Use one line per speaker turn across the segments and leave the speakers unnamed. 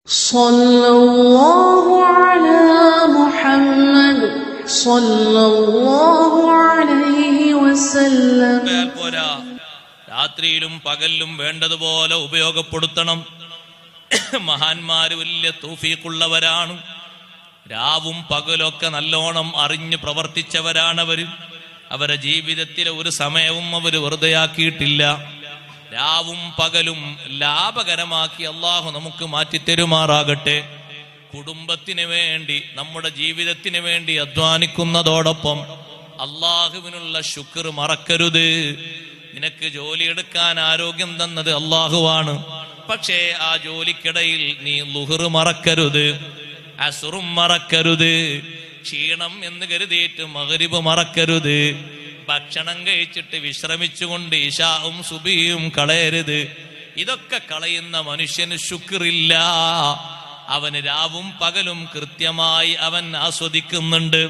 സല്ലല്ലാഹു അലാ മുഹമ്മദ് സല്ലല്ലാഹു അലൈഹി വസല്ലം.
പോരാ, രാത്രിയിലും പകലിലും വേണ്ടതുപോലെ ഉപയോഗപ്പെടുത്തണം. മഹാന്മാര് വലിയ തൗഫീഖുള്ളവരാണ്. രാവും പകലൊക്കെ നല്ലോണം അറിഞ്ഞ് പ്രവർത്തിച്ചവരാണവര്. അവരുടെ ജീവിതത്തിലെ ഒരു സമയവും അവർ വെറുതെയാക്കിയിട്ടില്ല. രാവും പകലും ലാഭകരമാക്കി അള്ളാഹു നമുക്ക് മാറ്റിത്തരുമാറാകട്ടെ. കുടുംബത്തിന് വേണ്ടി, നമ്മുടെ ജീവിതത്തിന് വേണ്ടി അധ്വാനിക്കുന്നതോടൊപ്പം അള്ളാഹുവിനുള്ള ശുക്ർ മറക്കരുത്. നിനക്ക് ജോലിയെടുക്കാൻ ആരോഗ്യം തന്നത് അള്ളാഹുവാണ്. പക്ഷേ ആ ജോലിക്കിടയിൽ നീ ളുഹർ മറക്കരുത്, അസ്റും മറക്കരുത്, ക്ഷീണം എന്ന് കരുതിയിട്ട് മഗ്രിബ് മറക്കരുത്. ഭക്ഷണം കഴിച്ചിട്ട് വിശ്രമിച്ചുകൊണ്ട് ഇശാവും സുബിയും കളയരുത്. ഇതൊക്കെ കളയുന്ന മനുഷ്യന് ശുക്റില്ല. അവന് രാവും പകലും കൃത്യമായി അവൻ ആസ്വദിക്കുന്നുണ്ട്,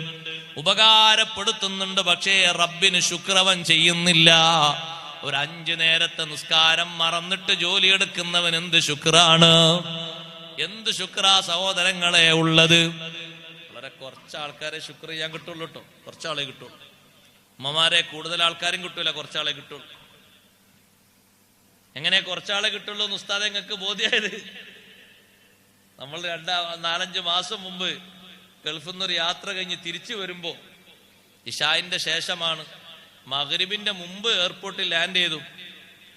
ഉപകാരപ്പെടുത്തുന്നുണ്ട്. പക്ഷേ റബ്ബിന് ശുക്ർ അവൻ ചെയ്യുന്നില്ല. ഒരു 5 നേരത്തെ നിസ്കാരം മറന്നിട്ട് ജോലിയെടുക്കുന്നവൻ എന്ത് ശുക്റാണ്, എന്ത് ശുക്രാ സഹോദരങ്ങളെ ഉള്ളത്. വളരെ കുറച്ച് ആൾക്കാരെ ശുക്ർ ചെയ്യാൻ കിട്ടുള്ളൂ കേട്ടോ, കുറച്ചാളെ കിട്ടുള്ളൂ. ഉമ്മമാരെ കൂടുതൽ ആൾക്കാരും കിട്ടൂല, കുറച്ചാളെ കിട്ടുള്ളൂ. എങ്ങനെ കുറച്ചാളെ കിട്ടുള്ളൂ എന്ന് ഉസ്താദ് ഞങ്ങൾക്ക് ബോധ്യായത്? നമ്മൾ 4-5 മാസം മുമ്പ് ഗൾഫിൽ നിന്നൊരു യാത്ര കഴിഞ്ഞ് തിരിച്ചു വരുമ്പോ ഇശായിന്റെ ശേഷമാണ്. മഗ്രിബിന്റെ മുമ്പ് എയർപോർട്ടിൽ ലാൻഡ് ചെയ്തു.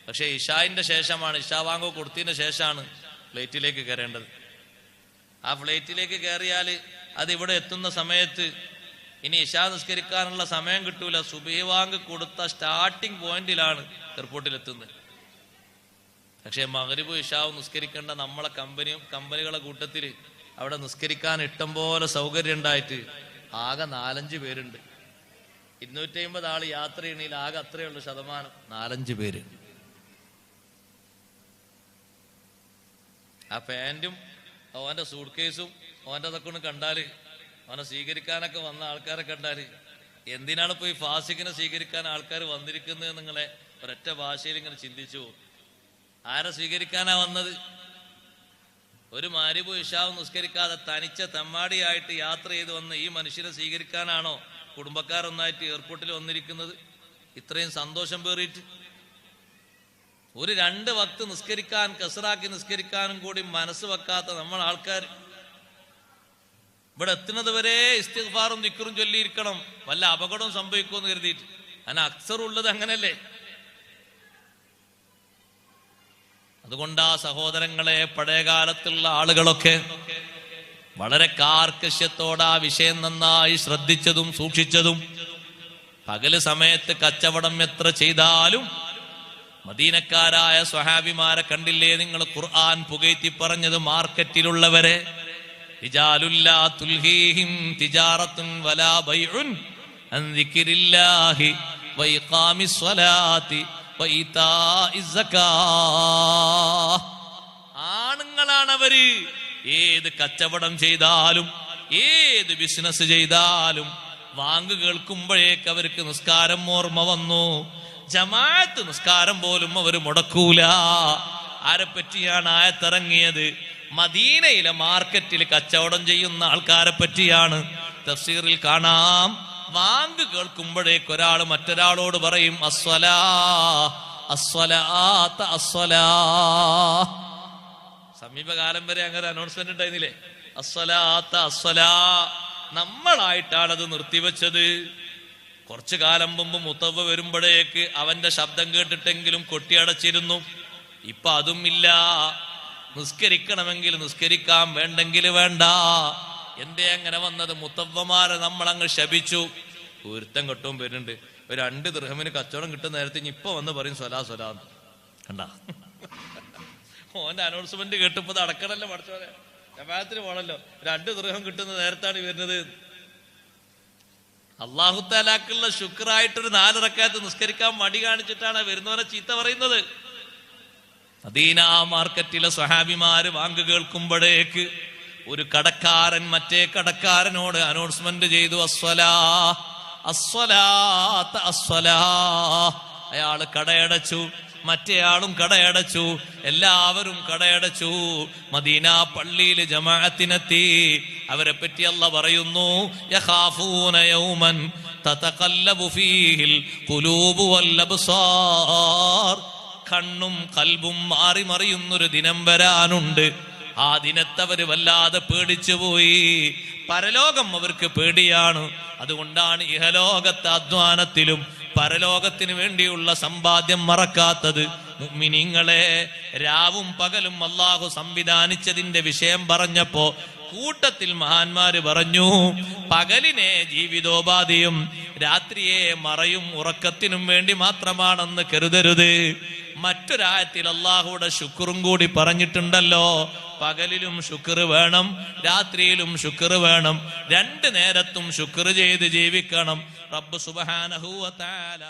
പക്ഷെ ഇശായിന്റെ ശേഷമാണ്, ഇശാ വാങ്ങോ കൊടുത്തതിന് ശേഷമാണ് ഫ്ലൈറ്റിലേക്ക് കയറേണ്ടത്. ആ ഫ്ലൈറ്റിലേക്ക് കയറിയാൽ അത് ഇവിടെ എത്തുന്ന സമയത്ത് ഇനി ഇശാ നിസ്കരിക്കാനുള്ള സമയം കിട്ടൂല. സുബഹി വാങ്ക് കൊടുത്ത സ്റ്റാർട്ടിംഗ് പോയിന്റിലാണ് എയർപോർട്ടിൽ എത്തുന്നത്. പക്ഷെ മഗ്രിബ് ഇശാവും നിസ്കരിക്കേണ്ട നമ്മളെ കമ്പനികളെ കൂട്ടത്തിൽ അവിടെ നിസ്കരിക്കാൻ ഇഷ്ടം പോലെ സൗകര്യം ഉണ്ടായിട്ട് ആകെ 4-5 പേരുണ്ട്. 250 ആള് യാത്ര ചെയ്യണയിൽ ആകെ അത്രയുള്ള ശതമാനം 4-5 പേര്. ആ പാൻറ്റും ഓന്റെ സൂട്ട് കേസും ഓൻ്റെ അതൊക്കെ ഒന്ന് കണ്ടാല്, അവനെ സ്വീകരിക്കാനൊക്കെ വന്ന ആൾക്കാരെ കണ്ടാല്, എന്തിനാണ് പോയി ഫാസിഖിനെ സ്വീകരിക്കാൻ ആൾക്കാർ വന്നിരിക്കുന്നത് നിങ്ങളെ ഒരൊറ്റ ഭാഷയിൽ ഇങ്ങനെ ചിന്തിച്ചു പോകും. ആരെ സ്വീകരിക്കാനാ വന്നത്? ഒരു മഗ്രിബ് ഇശാവും നിസ്കരിക്കാതെ തനിച്ച തെമ്മാടിയായിട്ട് യാത്ര ചെയ്ത് വന്ന് ഈ മനുഷ്യനെ സ്വീകരിക്കാനാണോ കുടുംബക്കാരൊന്നായിട്ട് എയർപോർട്ടിൽ വന്നിരിക്കുന്നത്? ഇത്രയും സന്തോഷം പേറിയിട്ട് ഒരു 2 വക്ത് നിസ്കരിക്കാൻ, കസറാക്കി നിസ്കരിക്കാനും കൂടി മനസ്സ് വെക്കാത്ത നമ്മൾ ആൾക്കാർ ഇവിടെ എത്തുന്നത് വരെ ഇസ്തിഗ്ഫാറും ദിക്റും ചൊല്ലിയിരിക്കണം, വല്ല അപകടവും സംഭവിക്കുമെന്ന് കരുതിയിട്ട്. അതിന് അക്സറുള്ളത് അങ്ങനല്ലേ? അതുകൊണ്ട് ആ സഹോദരങ്ങളെ, പഴയകാലത്തുള്ള ആളുകളൊക്കെ വളരെ കാർക്കശ്യത്തോടെ ആ വിഷയം നന്നായി ശ്രദ്ധിച്ചതും സൂക്ഷിച്ചതും. പകല് സമയത്ത് കച്ചവടം എത്ര ചെയ്താലും മദീനക്കാരായ സ്വഹാബിമാരെ കണ്ടില്ലേ നിങ്ങൾ? ഖുർആൻ പുകഴ്ത്തി പറഞ്ഞത് മാർക്കറ്റിലുള്ളവരെ, റിജാലുല്ലാ തുൽഹീഹിം തിജാറത്തുൻ വലാ ബൈഉൻ അൻ ദിക്രില്ലാഹി വഇഖാമിസ് സ്വലാത്തി വഇതാഇസ് സകാത്ത്. ആണുങ്ങളാണവര്. ഏത് കച്ചവടം ചെയ്താലും, ഏത് ബിസിനസ് ചെയ്താലും വാങ്ക് കേൾക്കുമ്പോഴേക്ക് അവർക്ക് നിസ്കാരം ഓർമ്മ വന്നു. ജമാഅത്ത് നിസ്കാരം പോലും അവർ മുടക്കൂല. ആരെപ്പറ്റിയാണ് ആയത്തിറങ്ങിയത്? മദീനയിലെ മാർക്കറ്റിൽ കച്ചവടം ചെയ്യുന്ന ആൾക്കാരെ പറ്റിയാണ്. തഫ്സീറിൽ കാണാം, വാങ്ക് കേൾക്കുമ്പോഴേക്ക് ഒരാൾ മറ്റൊരാളോട് പറയും അസ്വലാ അസ്വലാത്ത അസ്വലാ. സമീപകാലം വരെ അങ്ങനെ അനൗൺസ്മെന്റ് ഉണ്ടായിരുന്നില്ലേ? അസ്വലാത്ത അസ്വലാ. നമ്മളായിട്ടാണ് അത് നിർത്തിവെച്ചത്. കുറച്ചു കാലം മുമ്പ് മുത്തവ്വ വരുമ്പോഴേക്ക് അവന്റെ ശബ്ദം കേട്ടിട്ടെങ്കിലും കൊട്ടിയടച്ചിരുന്നു. ഇപ്പൊ അതും ഇല്ല. നിസ്കരിക്കണമെങ്കിൽ നിസ്കരിക്കാം, വേണ്ടെങ്കിൽ വേണ്ട. എന്തേ അങ്ങനെ വന്നത്? മുത്തവ്വമാരെ നമ്മളങ്ങ് ശപിച്ചു. പൊരുത്തം കെട്ടും വരുന്നുണ്ട്. ഒരു 2 ദിർഹമിന് കച്ചവടം കിട്ടുന്ന നേരത്തെ ഇപ്പൊ വന്ന് പറയും സ്വലാ സ്വലാ. കണ്ട ഓന്റെ അനൗൺസ്മെന്റ് കേട്ടപ്പോ അടക്കണല്ലോ, പഠിച്ചോലെ ജമാഅത്തിന് പോണല്ലോ. 2 ദിർഹം കിട്ടുന്ന നേരത്താണ് വരുന്നത്. അല്ലാഹു തആലാക്കുള്ള ശുക്റായിട്ടൊരു 4 റക്അത്ത് നിസ്കരിക്കാൻ മടി കാണിച്ചിട്ടാണ് വരുന്നവനെ ചീത്ത പറയുന്നത്. മദീന മാർക്കറ്റിലെ സ്വഹാബിമാര് വാങ്ക് കേൾക്കുമ്പോഴേക്ക് ഒരു കടക്കാരൻ മറ്റേ കടക്കാരനോട് അനൗൺസ്മെന്റ് ചെയ്തു അസ്വലാ അസ്വലാത്ത അസ്വലാ. അയാള് കടയടച്ചു. മറ്റേയാളും കടയടച്ചു, എല്ലാവരും കടയടച്ചു. മദീന പള്ളിയിൽ ജമാഅത്തിനെത്തി. അവരെ പറ്റി അല്ലാഹ് പറയുന്നു, യഖാഫൂന യൗമൻ തതഖല്ലബു ഫീഹിൽ ഖുലൂബു വൽ അബ്സാർ. കണ്ണും കൽബും മാറി മറിയുന്നൊരു ദിനം വരാനുണ്ട്. ആ ദിനത്തെ അവർ വല്ലാതെ പേടിച്ചു പോയി. പരലോകം അവർക്ക് പേടിയാണ്. അതുകൊണ്ടാണ് ഇഹലോകത്തെ അധ്വാനത്തിലും പരലോകത്തിന് വേണ്ടിയുള്ള സമ്പാദ്യം മറക്കാത്തത്. മുഅ്മിനീങ്ങളെ, രാവും പകലും അല്ലാഹു സംവിധാനിച്ചതിന്റെ വിഷയം പറഞ്ഞപ്പോ കൂട്ടത്തിൽ മഹാന്മാര് പറഞ്ഞു, പകലിനെ ജീവിതോപാധിയും രാത്രിയെ മറയും ഉറക്കത്തിനും വേണ്ടി മാത്രമാണെന്ന് കരുതരുത്. മറ്റൊരായത്തിൽ അല്ലാഹുവിടെ ശുക്റും കൂടി പറഞ്ഞിട്ടുണ്ടല്ലോ. പകലിലും ശുക്ർ വേണം, രാത്രിയിലും ശുക്ർ വേണം. 2 നേരത്തും ശുക്ർ ചെയ്ത് ജീവിക്കണം. റബ്ബ് സുബ്ഹാനഹു വ തആല